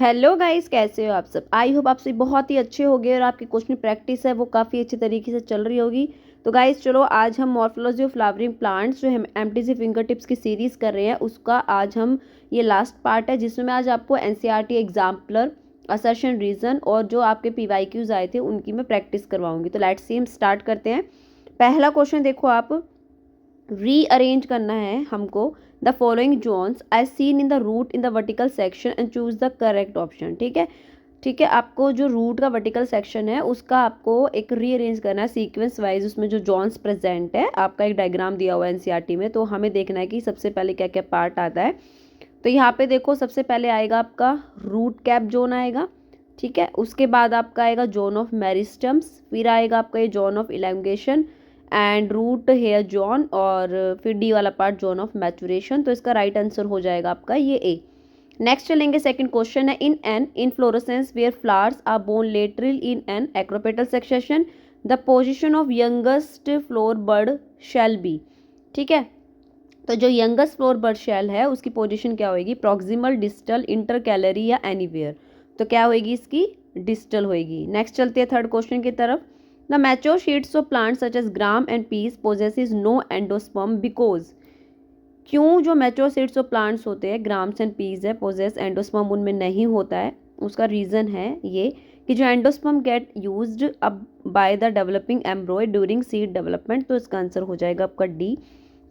Hello guys, कैसे हो आप सब। आई होप आप सब बहुत ही अच्छे होंगे और आपकी क्वेश्चन प्रैक्टिस है वो काफ़ी अच्छे तरीके से चल रही होगी। तो गाइस चलो, आज हम मॉर्फोलॉजी ऑफ फ्लावरिंग प्लांट्स जो हम एमटीसी फिंगर टिप्स की सीरीज़ कर रहे हैं उसका आज हम ये लास्ट पार्ट है, जिसमें मैं आज आपको एनसीईआरटी एग्जाम्पलर, असर्शन, रीजन और जो आपके पीवाईक्यूज आए थे उनकी मैं प्रैक्टिस करवाऊंगी। तो लेट्स सी, हम स्टार्ट करते हैं। पहला क्वेश्चन देखो, आप रीअरेंज करना है हमको the following zones as seen in the root in the vertical section and choose the correct option. ठीक है, ठीक है। आपको जो रूट का वर्टिकल सेक्शन है उसका आपको एक रीअरेंज करना है सीक्वेंस वाइज। उसमें जो जोन्स प्रेजेंट है, आपका एक डायग्राम दिया हुआ है एनसीईआरटी में, तो हमें देखना है कि सबसे पहले क्या क्या पार्ट आता है। तो यहाँ पे देखो, सबसे पहले आएगा आपका रूट कैप जोन आएगा। ठीक है, उसके बाद आपका आएगा जोन ऑफ मेरिस्टम्स, फिर आएगा आपका ये zone of elongation and root hair zone, और फिर डी वाला पार्ट जोन ऑफ मैचुरेशन। तो इसका राइट आंसर हो जाएगा आपका ये ए। नेक्स्ट चलेंगे, सेकंड क्वेश्चन है in an inflorescence where flowers are borne lateral in an acropetal succession the position of youngest floral bud shall be. ठीक है, तो जो यंगेस्ट फ्लोर बर्ड शेल है उसकी पोजीशन क्या होगी, प्रॉक्सिमल, डिस्टल, इंटर कैलरी या एनीवेयर। तो क्या होगी इसकी, डिस्टल होगी। नेक्स्ट चलते हैं थर्ड क्वेश्चन की तरफ। The mature seeds of plant such as gram and peas possesses no endosperm because. क्यों जो मैच्योर सीड्स ऑफ प्लांट्स होते हैं, ग्राम्स एंड पीस है, पोजेस एंडोस्पर्म उनमें नहीं होता है। उसका रीज़न है ये कि जो endosperm get used up by the developing embryo during seed development. तो इसका आंसर हो जाएगा आपका डी।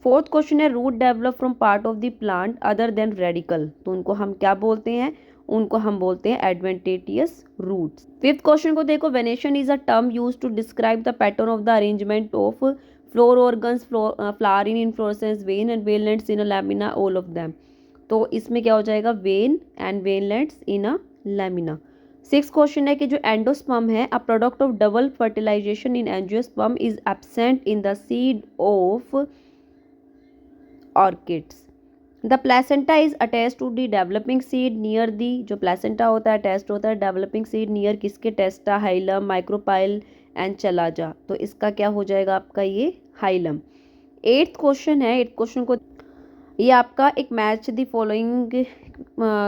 फोर्थ क्वेश्चन है root develop from part of the plant other than radicle. तो उनको हम क्या बोलते हैं, उनको हम बोलते हैं एडवेंटेटियस रूट्स। फिफ्थ क्वेश्चन को देखो, venation is a term use to describe the pattern of the arrangement of floral organs, flower in inflorescence, vein and veinlets in a lamina, all of them. तो इसमें क्या हो जाएगा, vein and veinlets in a lamina. Six question है कि जो endosperm है a product of double fertilization in angiosperm is absent in the seed of orchids. The placenta is attach to the developing seed near the. जो placenta होता है attached होता है developing seed near किसके, टेस्टा, हाइलम, माइक्रोपाइल एंड चलाजा। तो इसका क्या हो जाएगा आपका ये हाइलम। एट्थ क्वेश्चन है, एट्थ क्वेश्चन को ये आपका एक मैच दी फॉलोइंग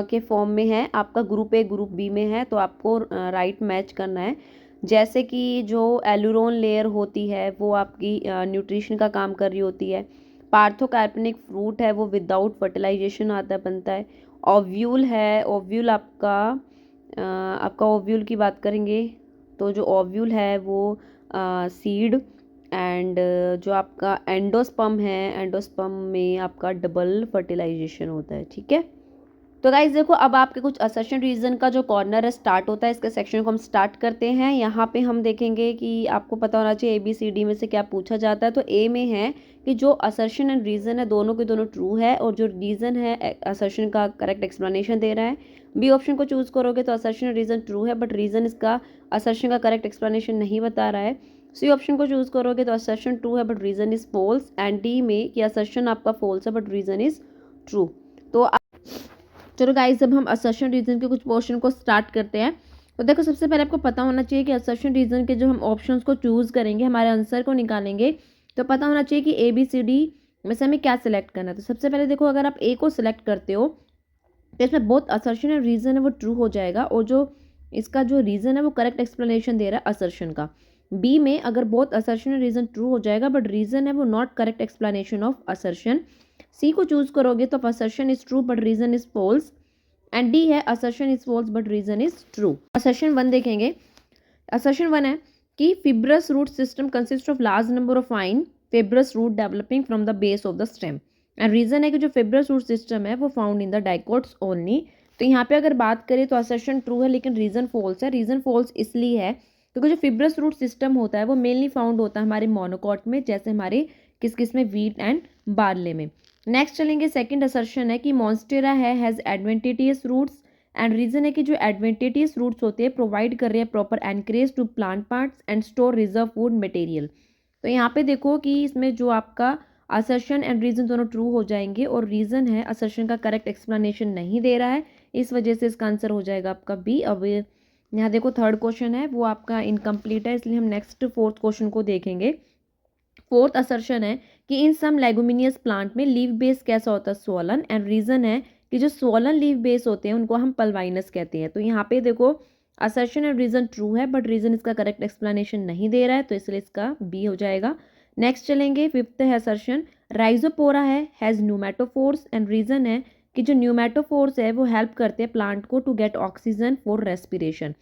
के फॉर्म में है। आपका ग्रुप ए ग्रुप बी में है, तो आपको राइट मैच करना है। जैसे कि जो एलुरोन लेयर होती है वो आपकी न्यूट्रिशन का काम कर रही होती है। पार्थोकार्पनिक फ्रूट है वो विदाउट फर्टिलाइजेशन आता बनता है। ओव्यूल है, ओव्यूल आपका ओव्यूल की बात करेंगे तो जो ओव्यूल है वो सीड एंड जो आपका एंडोस्पर्म है, एंडोस्पर्म में आपका डबल फर्टिलाइजेशन होता है। ठीक है, तो गाइज देखो, अब आपके कुछ असर्शन रीजन का जो कॉर्नर है स्टार्ट होता है। इसके सेक्शन को हम स्टार्ट करते हैं। यहाँ पे हम देखेंगे कि आपको पता होना चाहिए ABCD में से क्या पूछा जाता है। तो ए में है कि जो असर्शन एंड रीजन है दोनों के दोनों ट्रू है, और जो रीजन है असर्शन का करेक्ट एक्सप्लेनेशन दे रहा है। बी ऑप्शन को चूज करोगे तो असर्शन एंड रीजन ट्रू है, बट रीजन इसका असर्शन का करेक्ट एक्सप्लेनेशन नहीं बता रहा है। सी ऑप्शन को चूज करोगे तो असर्शन ट्रू है but reason is false, and D में कि असर्शन आपका फॉल्स है बट रीजन इज ट्रू। तो चलो गाइस, जब हम असर्शन रीजन के कुछ पोर्शन को स्टार्ट करते हैं, तो देखो सबसे पहले आपको पता होना चाहिए कि असर्शन रीजन के जो हम ऑप्शंस को चूज करेंगे, हमारे आंसर को निकालेंगे, तो पता होना चाहिए कि ABCD में से हमें क्या सिलेक्ट करना है। तो सबसे पहले देखो, अगर आप ए को सिलेक्ट करते हो तो इसमें बहुत असर्शन और रीजन है वो ट्रू हो जाएगा, और जो इसका जो रीजन है वो करेक्ट एक्सप्लेनेशन दे रहा है असर्शन का। बी में अगर बहुत असर्शन और रीजन ट्रू हो जाएगा बट रीजन है वो not correct explanation of assertion. C को चूज करोगे तो assertion is true but reason is false, and D है assertion is false but reason is true. Assertion one देखेंगे। असर्शन वन है कि fibrous root system consist of large number of fine fibrous root developing from the base of the stem, and reason है कि जो fibrous root system है वो found in the dicots only. तो यहाँ पे अगर बात करें तो असर्शन ट्रू है लेकिन रीजन फॉल्स है। रीजन फॉल्स इसलिए है क्योंकि जो फिब्रस रूट सिस्टम होता है वो मेनली फाउंड होता है हमारे मोनोकॉट में, जैसे हमारे किस किस में, वीट एंड बार्ले में। नेक्स्ट चलेंगे, सेकंड असर्शन है कि मॉन्स्टेरा है हैज़ एडवेंटेटियस रूट्स, एंड रीजन है कि जो एडवेंटेटियस रूट्स होते हैं प्रोवाइड कर रहे हैं proper anchorage to plant parts and store reserve food material. तो यहाँ पे देखो कि इसमें जो आपका असर्शन एंड रीजन दोनों ट्रू हो जाएंगे, और रीजन है असर्शन का करेक्ट एक्सप्लेनेशन नहीं दे रहा है, इस वजह से इसका आंसर हो जाएगा आपका बी। अब यहाँ देखो थर्ड क्वेश्चन है वो आपका इनकम्प्लीट है, इसलिए हम नेक्स्ट फोर्थ क्वेश्चन को देखेंगे। फोर्थ असर्शन है कि इन सम लेगुमिनियस प्लांट में लीव बेस कैसा होता है, स्वॉलन, एंड रीजन है कि जो सोलन लीफ बेस होते हैं उनको हम पल्वाइनस कहते हैं। तो यहाँ पे देखो असर्शन एंड रीजन ट्रू है, बट रीजन इसका करेक्ट एक्सप्लेनेशन नहीं दे रहा है, तो इसलिए इसका बी हो जाएगा। नेक्स्ट चलेंगे, फिफ्थ है assertion rhizophora has pneumatophores and reason है कि जो न्यूमेटोफोर्स है वो हेल्प करते हैं प्लांट को to get oxygen for respiration.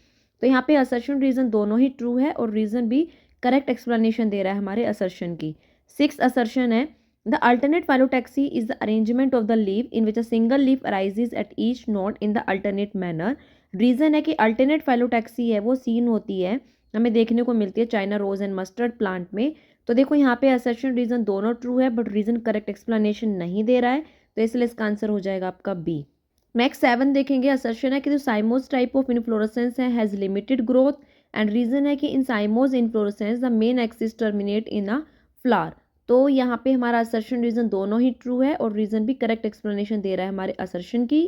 तो यहाँ पे असर्शन रीजन दोनों ही ट्रू है और रीजन भी करेक्ट एक्सप्लेनेशन दे रहा है हमारे असर्शन की। सिक्स असर्शन है the alternate phyllotaxy is the arrangement of the leaf in which a single leaf arises at each node in the alternate manner. Reason है कि अल्टरनेट फाइलोटैक्सी है वो सीन होती है, हमें देखने को मिलती है China rose and mustard plant में। तो देखो यहाँ पे असर्शन रीजन दोनों ट्रू है, बट रीजन करेक्ट एक्सप्लेनेशन नहीं दे रहा है, तो इसलिए इसका आंसर हो जाएगा आपका बी। नेक्स्ट 7 देखेंगे, असर्शन है कि जो साइमोज टाइप ऑफ इन्फ्लोरेसेंस है has limited growth and reason है कि in cymose inflorescence the main axis terminate in a flower. तो यहाँ पे हमारा असर्शन रीजन दोनों ही ट्रू है और रीजन भी करेक्ट एक्सप्लेनेशन दे रहा है हमारे असर्शन की,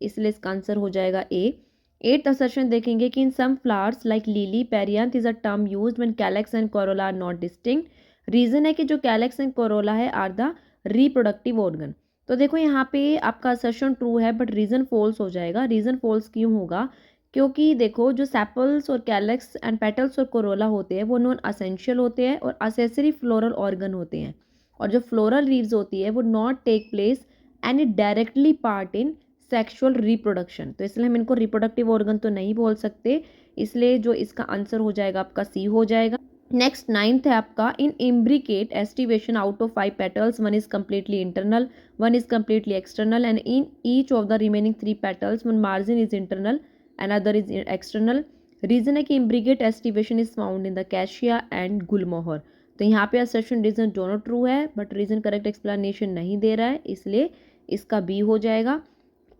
इसलिए इसका आंसर हो जाएगा ए। एट्थ असर्शन देखेंगे कि in some flowers like lily perianth is a term used when calyx and corolla are not distinct. Reason है कि जो कैलेक्स एंड कोरोला है आर द रिप्रोडक्टिव ऑर्गन। तो देखो यहाँ पे आपका असर्शन ट्रू है, बट रीजन फॉल्स हो जाएगा। रीजन फॉल्स क्यों होगा, क्योंकि देखो जो सेपल्स और कैलेक्स एंड पेटल्स और कोरोला होते हैं वो नॉन असेंशियल होते हैं और असेसरी फ्लोरल ऑर्गन होते हैं, और जो फ्लोरल लीव्स होती है वो not take place and it directly part in sexual reproduction. तो इसलिए हम इनको रिप्रोडक्टिव ऑर्गन तो नहीं बोल सकते, इसलिए जो इसका आंसर हो जाएगा आपका सी हो जाएगा। नेक्स्ट 9th है आपका in imbricate aestivation out of 5 petals 1 is completely internal, 1 is completely external and in each of the remaining 3 petals 1 margin is internal and other is external. Reason है कि imbricate aestivation is found in the cassia and gulmohar. तो यहाँ पे assertion reason दोनों true है, but reason correct explanation नहीं दे रहा है, इसलिए इसका बी हो जाएगा।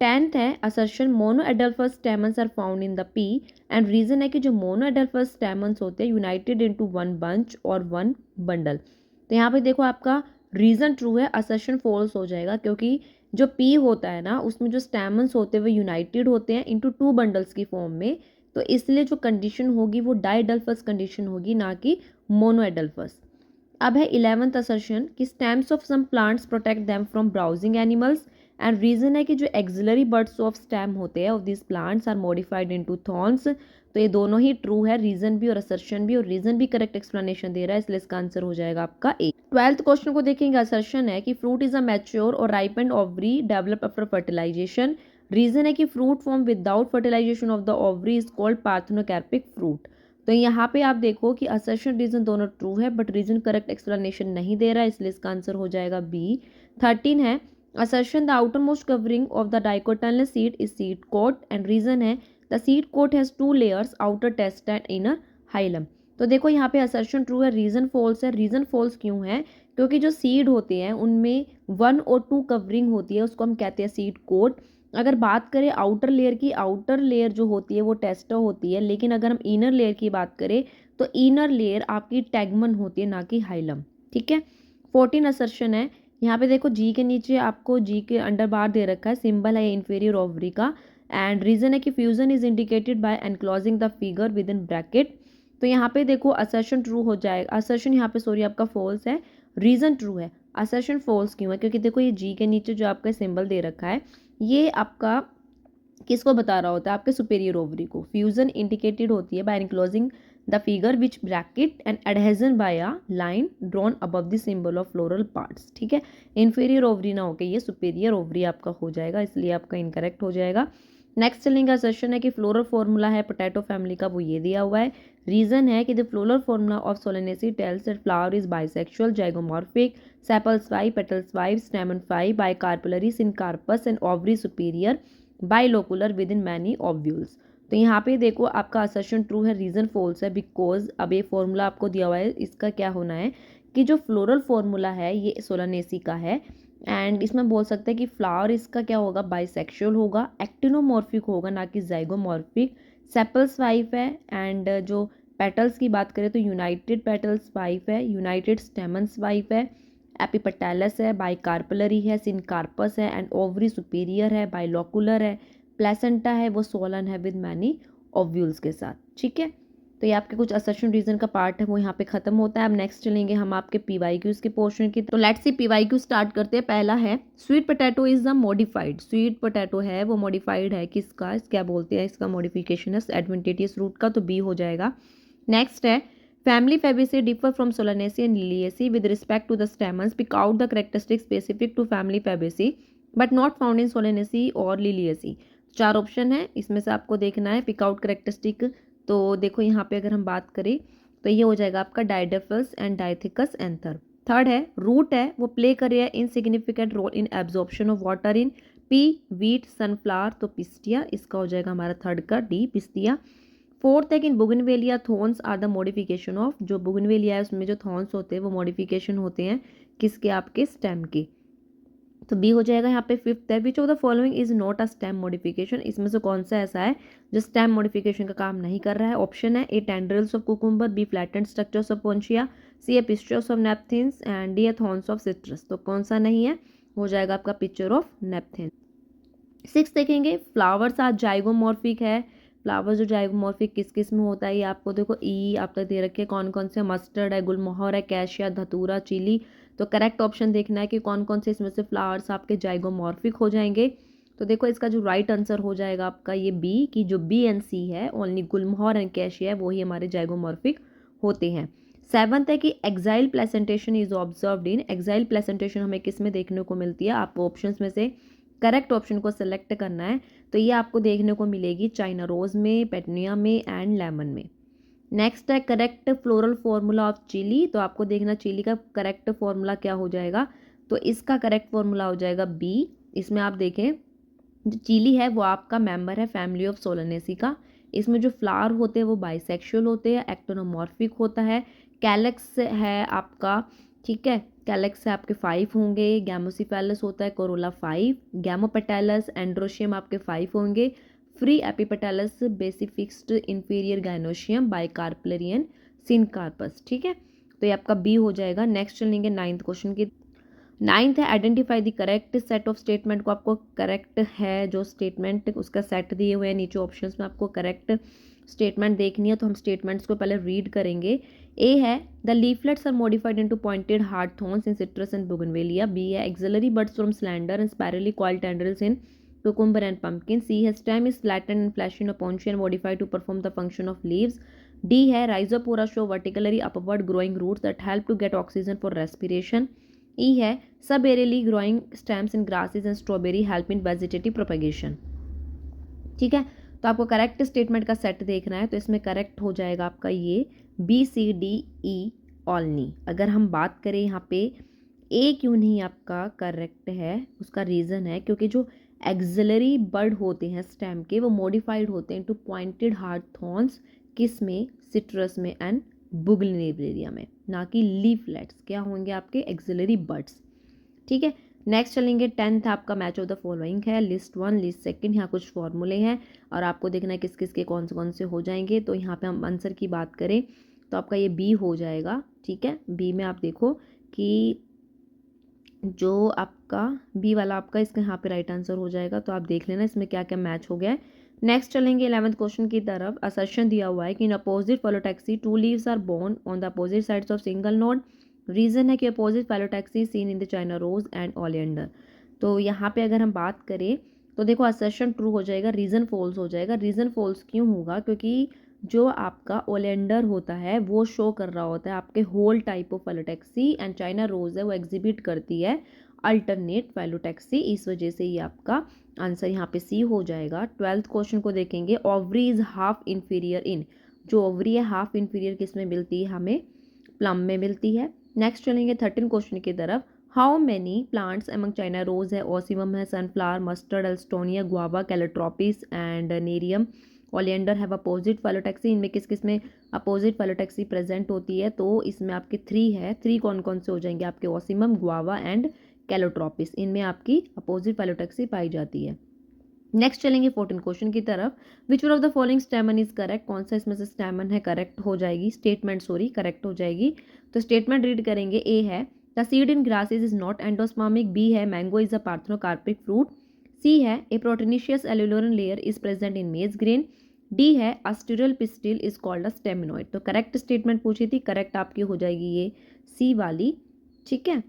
10th है assertion monadelphous stamens are found in the pea and reason है कि जो मोनो एडल्फस स्टेमन्स होते हैं यूनाइटेड इनटू वन बंच और वन बंडल। तो यहाँ पे देखो आपका रीजन ट्रू है, असर्शन फॉल्स हो जाएगा, क्योंकि जो पी होता है ना उसमें जो स्टेमन्स होते हैं वो यूनाइटेड होते हैं इनटू 2 बंडल्स की फॉर्म में, तो इसलिए जो कंडीशन होगी वो डाइडल्फस कंडीशन होगी, ना कि मोनो एडल्फस। अब है 11th असर्शन कि stems of some plants protect them from browsing animals and reason है कि जो एक्सिलरी बर्ड्स ऑफ स्टेम होते हैं of this plants are modified into thorns. तो ये दोनों ही ट्रू है, रीजन भी और असर्शन भी, और रीजन भी करेक्ट एक्सप्लेनेशन दे रहा है, इसलिए इसका आंसर हो जाएगा आपका ए। 12th क्वेश्चन को देखेंगे, असर्शन है कि फ्रूट इज अ मैच्योर और ripened ovary develop after fertilization. Reason है कि fruit form without fertilization of the ovary is called parthenocarpic fruit. तो यहाँ पे आप देखो कि असर्शन रीजन दोनों ट्रू है, बट रीजन करेक्ट एक्सप्लेनेशन नहीं दे रहा है, इसलिए इसका आंसर हो जाएगा बी। 13 है assertion the outermost covering of the dicotyledonous seed is seed coat and reason है the seed coat has 2 layers outer test and inner hilum। तो देखो यहाँ पे assertion true है, reason false है। reason false क्यों है, क्योंकि जो सीड होते हैं उनमें 1 और 2 कवरिंग होती है, उसको हम कहते हैं सीड कोट। अगर बात करें आउटर लेयर की, आउटर लेयर जो होती है वो टेस्टा होती है, लेकिन अगर हम इनर लेयर की बात करें तो इनर लेयर आपकी टैगमन होती है, ना कि हाइलम। ठीक है। 14 असर्शन है, यहाँ पे देखो जी के नीचे आपको जी के अंडर बार दे रखा है, सिंबल है इंफीरियर ओवरी का, एंड रीजन है कि fusion is indicated by enclosing the figure with in bracket. तो यहाँ पे देखो असर्शन ट्रू हो जाएगा, असर्शन यहाँ पे सॉरी आपका फॉल्स है, रीजन ट्रू है। असर्शन फॉल्स क्यों है, क्योंकि देखो ये जी के नीचे जो आपका सिंबल दे रखा है ये आपका किसको बता रहा होता है, आपके सुपेरियर ओवरी को। फ्यूजन इंडिकेटेड होती है by enclosing the figure which bracket and adhesion by a line drawn above the symbol of floral parts। ठीक है, inferior ovary ना होके ये superior ovary आपका हो जाएगा, इसलिए आपका incorrect हो जाएगा। नेक्स्ट चलेंगे असर्शन है कि फ्लोरल फॉर्मूला है पोटैटो फैमिली का, वो ये दिया हुआ है। रीजन है कि the floral formula of Solanaceae tells that flower is bisexual zygomorphic, sepals 5 petals 5 stamen 5 bicarpellary syncarpous and ovary superior bilocular with in many ovules. तो यहाँ पे देखो आपका असर्शन ट्रू है, रीजन फॉल्स है, बिकॉज अब ये फॉर्मूला आपको दिया हुआ है, इसका क्या होना है कि जो फ्लोरल फॉर्मूला है ये सोलानेसी का है, एंड इसमें बोल सकते हैं कि फ्लावर इसका क्या होगा, बाइसेक्सुअल होगा, एक्टिनोमॉर्फिक होगा, ना कि जाइगोमॉर्फिक। सेपल्स 5 है, एंड जो पेटल्स की बात करें तो यूनाइटेड पेटल्स 5 है, यूनाइटेड स्टेमन्स 5 है, एपिपेटैलस है, बाइकार्पलरी है, सिनकार्पस है, एंड ओवरी सुपीरियर है, बाइलोकुलर है, प्लेसेंटा है वो सोलन है विद मैनी ओव्यूल्स के साथ। ठीक है। तो ये आपके कुछ असर्शन रीजन का पार्ट है वो यहाँ पे खत्म होता है। अब नेक्स्ट चलेंगे हम आपके पीवाईक्यूज के पोर्शन की। तो लेट्स सी पीवाईक्यू स्टार्ट करते हैं। पहला है sweet potato is a modified. Sweet potato है वो मॉडिफाइड है किसका, क्या बोलते हैं, इसका मॉडिफिकेशन है एडवेंटिटियस रूट का, तो बी हो जाएगा। नेक्स्ट है family Fabaceae differ from Solanaceae and Liliaceae with respect to the stamens, pick out the characteristic specific to family Fabaceae but not found in Solanaceae और लिलिएसी। 4 ऑप्शन है, इसमें से आपको देखना है पिक आउट कैरेक्टरिस्टिक। तो देखो यहाँ पे अगर हम बात करें तो ये हो जाएगा आपका diadelphous and dithecous anther. Third है रूट है वो प्ले करे है insignificant role in absorption of water in pea wheat sunflower, तो पिस्टिया, इसका हो जाएगा हमारा थर्ड का डी पिस्टिया। फोर्थ है कि in bougainvillea thorns are the modification of, जो बुगनवेलिया है उसमें जो थॉर्न्स होते हैं वो मॉडिफिकेशन होते हैं किसके, आपके स्टेम के, तो बी हो जाएगा यहाँ पे। फिफ्थ है which of the following is not a stem modification, इसमें से कौन सा ऐसा है जो स्टेम मॉडिफिकेशन का काम नहीं कर रहा है। ऑप्शन है A tendrils of cucumber, B flattened structures of opuntia, C a pitchers of nepenthes and D a thorns of citrus, तो कौन सा नहीं है, हो जाएगा आपका पिक्चर ऑफ नेपथिन। सिक्स देखेंगे फ्लावर्स आज जाइगोमॉर्फिक है। फ्लावर्स जो जाइगोमॉर्फिक किस किस में होता है ये आपको देखो ई आप तक दे रखे कौन कौन से, मस्टर्ड है, गुलमोहर है, कैशिया, धतूरा, चिली, तो करेक्ट ऑप्शन देखना है कि कौन कौन से इसमें से फ्लावर्स आपके जाइगोमॉर्फिक हो जाएंगे। तो देखो इसका जो राइट आंसर हो जाएगा आपका ये बी, की जो बी एंड सी है ओनली गुलमोहर एंड कैशिया है वही हमारे जाइगोमॉर्फिक होते हैं। सेवंथ है कि exile placentation is observed in, exile placentation हमें किस में देखने को मिलती है, आपको ऑप्शंस में से करेक्ट ऑप्शन को सिलेक्ट करना है। तो ये आपको देखने को मिलेगी चाइना रोज में, पेटनिया में एंड लेमन में। नेक्स्ट है correct floral formula of chilli, तो आपको देखना चिली का करेक्ट फॉर्मूला क्या हो जाएगा, तो इसका करेक्ट फॉर्मूला हो जाएगा बी। इसमें आप देखें जो चिली है वो आपका मेंबर है फैमिली ऑफ सोलानेसी का। इसमें जो फ्लावर होते हैं वो बाइसेक्सुअल होते हैं, एक्टोनोमॉर्फिक होता है, कैलेक्स है आपका, ठीक है, कैलेक्स से आपके 5 होंगे, गैमोसिफेलस होता है, कोरोला 5, गैमोपेटैलस एंड्रोशियम आपके 5 होंगे, फ्री एपिपेटैलस बेसिफिक्स्ड इंफीरियर गाइनोशियम बाइकार्पलेरियन सिनकार्पस, ठीक है, तो ये आपका बी हो जाएगा। नेक्स्ट चलेंगे 9th क्वेश्चन की। 9th है identify the correct set of statement, को आपको करेक्ट है जो स्टेटमेंट उसका सेट दिए हुए हैं नीचे ऑप्शंस में, आपको करेक्ट स्टेटमेंट देखनी है तो हम स्टेटमेंट्स को पहले रीड करेंगे। ए है the leaflets are modified into pointed hard thorns in citrus and bougainvillea. B है axillary buds from slender and spirally coiled tendrils in cucumber and pumpkin. C है stem is flattened and fleshy in a ponchion and modified to perform the function of leaves. D है rhizopora show vertically upward growing roots that help to get oxygen for respiration. E है subaerially growing stems in grasses and strawberry help in vegetative propagation. ठीक है, तो आपको correct statement का set देखना है, तो इसमें करेक्ट हो जाएगा आपका ये बी सी डी ई ऑलनी। अगर हम बात करें यहाँ पे ए क्यों नहीं आपका करेक्ट है, उसका रीज़न है क्योंकि जो एक्सिलरी बड होते हैं स्टेम के वो मॉडिफाइड होते हैं टू पॉइंटेड हार्ड थॉर्न्स, किस में, सिट्रस में एंड बुगनेवेलिया में, ना कि लीफलेट्स क्या होंगे आपके एक्सिलरी बड्स, ठीक है। नेक्स्ट चलेंगे 10th आपका मैच ऑफ द फॉलोइंग है, लिस्ट 1 लिस्ट 2, यहाँ कुछ फॉर्मूले हैं और आपको देखना है किस किस के कौन से हो जाएंगे। तो यहाँ पे हम आंसर की बात करें तो आपका ये बी हो जाएगा, ठीक है। बी में आप देखो कि जो आपका बी वाला आपका इसका यहाँ पे राइट आंसर हो जाएगा, तो आप देख लेना इसमें क्या क्या मैच हो गया है। नेक्स्ट चलेंगे 11th क्वेश्चन की तरफ। असर्शन दिया हुआ है कि in opposite phyllotaxy 2 leaves are borne on the opposite sides of single node. Reason है कि opposite phyllotaxy seen in the China rose and oleander. तो यहाँ पे अगर हम बात करें तो देखो असर्शन ट्रू हो जाएगा, रीज़न फॉल्स हो जाएगा। रीज़न फॉल्स क्यों होगा, क्योंकि जो आपका ओलेंडर होता है वो शो कर रहा होता है आपके whole type of phyllotaxy and China rose है वो एग्जिबिट करती है अल्टरनेट फेलोटैक्सी, इस वजह से ये आपका आंसर यहाँ पे सी हो जाएगा। 12th क्वेश्चन को देखेंगे। ओवरी इज हाफ इन्फीरियर इन, जो ओवरी है हाफ इन्फीरियर किस में मिलती है, हमें प्लम में मिलती है। नेक्स्ट चलेंगे 13 क्वेश्चन की तरफ। How many plants among China rose है, ओसिमम है, sunflower, mustard, alstonia, guava, calotropis and nerium, oleander have opposite phyllotaxy. इनमें किस किस में अपोजिट फेलोटैक्सी प्रेजेंट होती है, तो इसमें आपके 3 है। 3 कौन कौन से हो जाएंगे आपके, ओसिमम, गुआवा एंड कैलोट्रोपिस, इनमें आपकी अपोजिट फेलोटैक्सी पाई जाती है। नेक्स्ट चलेंगे 14 क्वेश्चन की तरफ। Which one of the following स्टेमन is correct, कौन सा इसमें से स्टेमन है करेक्ट हो जाएगी, स्टेटमेंट सॉरी करेक्ट हो जाएगी। तो स्टेटमेंट रीड करेंगे। ए है the seed in grasses is not endospermic. B है mango is a parthenocarpic fruit. C है a proteinaceous aleurone layer is present in maize grain. D है a sterile pistil is called a staminoid. तो correct statement पूछी थी, correct आपकी हो जाएगी ये सी वाली, ठीक है।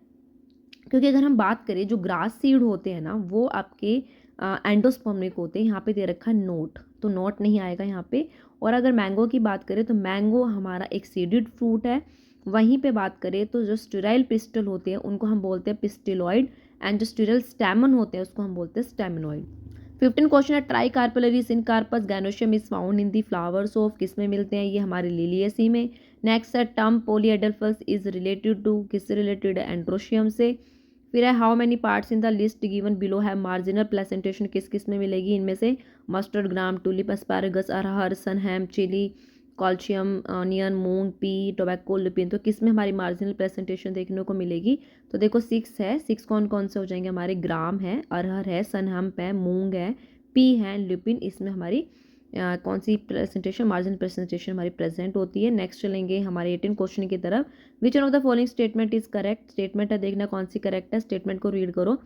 क्योंकि अगर हम बात करें जो ग्रास सीड होते हैं ना वो आपके एंडोस्पर्मिक होते हैं, यहाँ पे दे रखा है नोट, तो नोट नहीं आएगा यहाँ पे। और अगर मैंगो की बात करें तो मैंगो हमारा एक सीडेड फ्रूट है। वहीं पे बात करें तो जो स्टिराइल पिस्टल होते हैं उनको हम बोलते हैं पिस्टिलॉइड, एंड जो स्टिराइल स्टैमन होते हैं उसको हम बोलते हैं स्टेमिनॉइड। 15 क्वेश्चन है, tricarpellary syncarpous gynoecium is found in the flowers of, किस में मिलते हैं, ये हमारे लिलियसी में। नेक्स्ट है टर्म पोलीएडल्फस इज रिलेटेड टू, किससे रिलेटेड है, एंड्रोशियम से। फिर है how many parts in the list given below है मार्जिनल प्लेसेंटेशन, किस किस में मिलेगी इनमें से, मस्टर्ड, ग्राम, टूलिप, एस्पैरागस, अरहर, सनहैम, चिली, कॉल्शियम, ऑनियन, मूंग, पी, टोबैको, लुपिन। तो किस में हमारी मार्जिनल प्रेजेंटेशन देखने को मिलेगी, तो देखो 6 है। 6 कौन कौन से हो जाएंगे हमारे, ग्राम है, अरहर है, सनहम्प है, मूंग है, पी है, लुपिन। इसमें हमारी कौन सी प्रेजेंटेशन, मार्जिनल प्रेजेंटेशन हमारी प्रेजेंट होती है। नेक्स्ट चलेंगे हमारे 18 क्वेश्चन की तरफ। Which one of the following statement is correct, statement है देखना कौन सी करेक्ट है, स्टेटमेंट को रीड करो।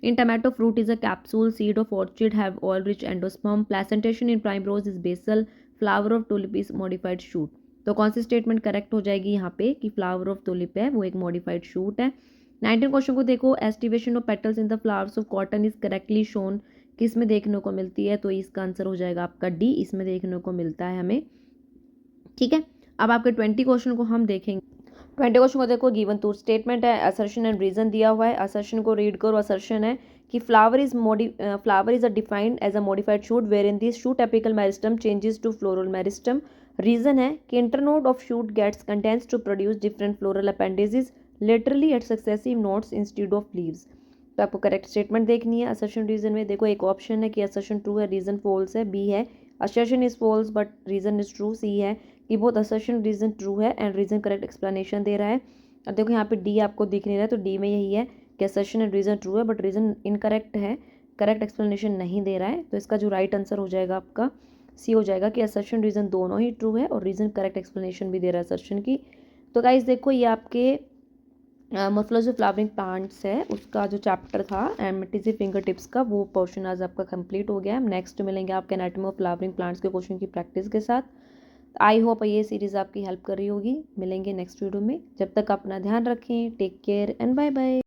In tomato fruit is a capsule, seed of orchid have all rich endosperm, placentation in primrose is basal, flower of tulip is modified shoot. तो कौन सी statement correct हो जाएगी यहाँ पे कि फ्लावर ऑफ टुलिप है वो एक मॉडिफाइड शूट है। 19 क्वेश्चन को देखो, aestivation of petals in the flowers of cotton is correctly shown, किस में देखने को मिलती है, तो इसका आंसर हो जाएगा आपका डी, इसमें देखने को मिलता है हमें, ठीक है। अब आपके 20 क्वेश्चन को हम देखेंगे। 20 क्वेश्चन को देखो, गिवन टू स्टेटमेंट है, असर्शन एंड रीजन दिया हुआ है। असर्शन को रीड करो। असर्शन है कि flower is a defined as a modified shoot where in this shoot apical meristem changes to floral meristem. Reason है कि internode of shoot gets condensed to produce different floral appendages laterally at successive nodes instead of leaves. तो आपको correct statement देखनी है। Assertion reason में देखो एक option है कि असर्शन ट्रू है, रीजन फॉल्स है, बी है assertion is false but reason is true, C है कि बोथ असर्शन रीजन ट्रू है एंड रीजन करेक्ट एक्सप्लेनेशन दे रहा है। अब देखो यहाँ पे डी आपको दिख नहीं रहा है, तो डी में यही है कि असर्शन एंड रीजन ट्रू है बट रीजन इनकरेक्ट है, करेक्ट एक्सप्लेनेशन नहीं दे रहा है। तो इसका जो राइट आंसर हो जाएगा आपका सी हो जाएगा कि असर्शन रीजन दोनों ही ट्रू है और रीजन करेक्ट एक्सप्लेनेशन भी दे रहा है असर्शन की। तो गाइस देखो ये आपके मोर्फोलॉजी ऑफ फ्लावरिंग प्लांट्स है उसका जो चैप्टर था एमिटिसी फिंगर टिप्स का, वो पोर्शन आज आपका कंप्लीट हो गया है। नेक्स्ट मिलेंगे आपके एनाटॉमी ऑफ फ्लावरिंग प्लांट्स के क्वेश्चन की प्रैक्टिस के साथ। आई होप ये सीरीज़ आपकी हेल्प कर रही होगी। मिलेंगे नेक्स्ट वीडियो में, जब तक अपना ध्यान रखें, take care and bye bye.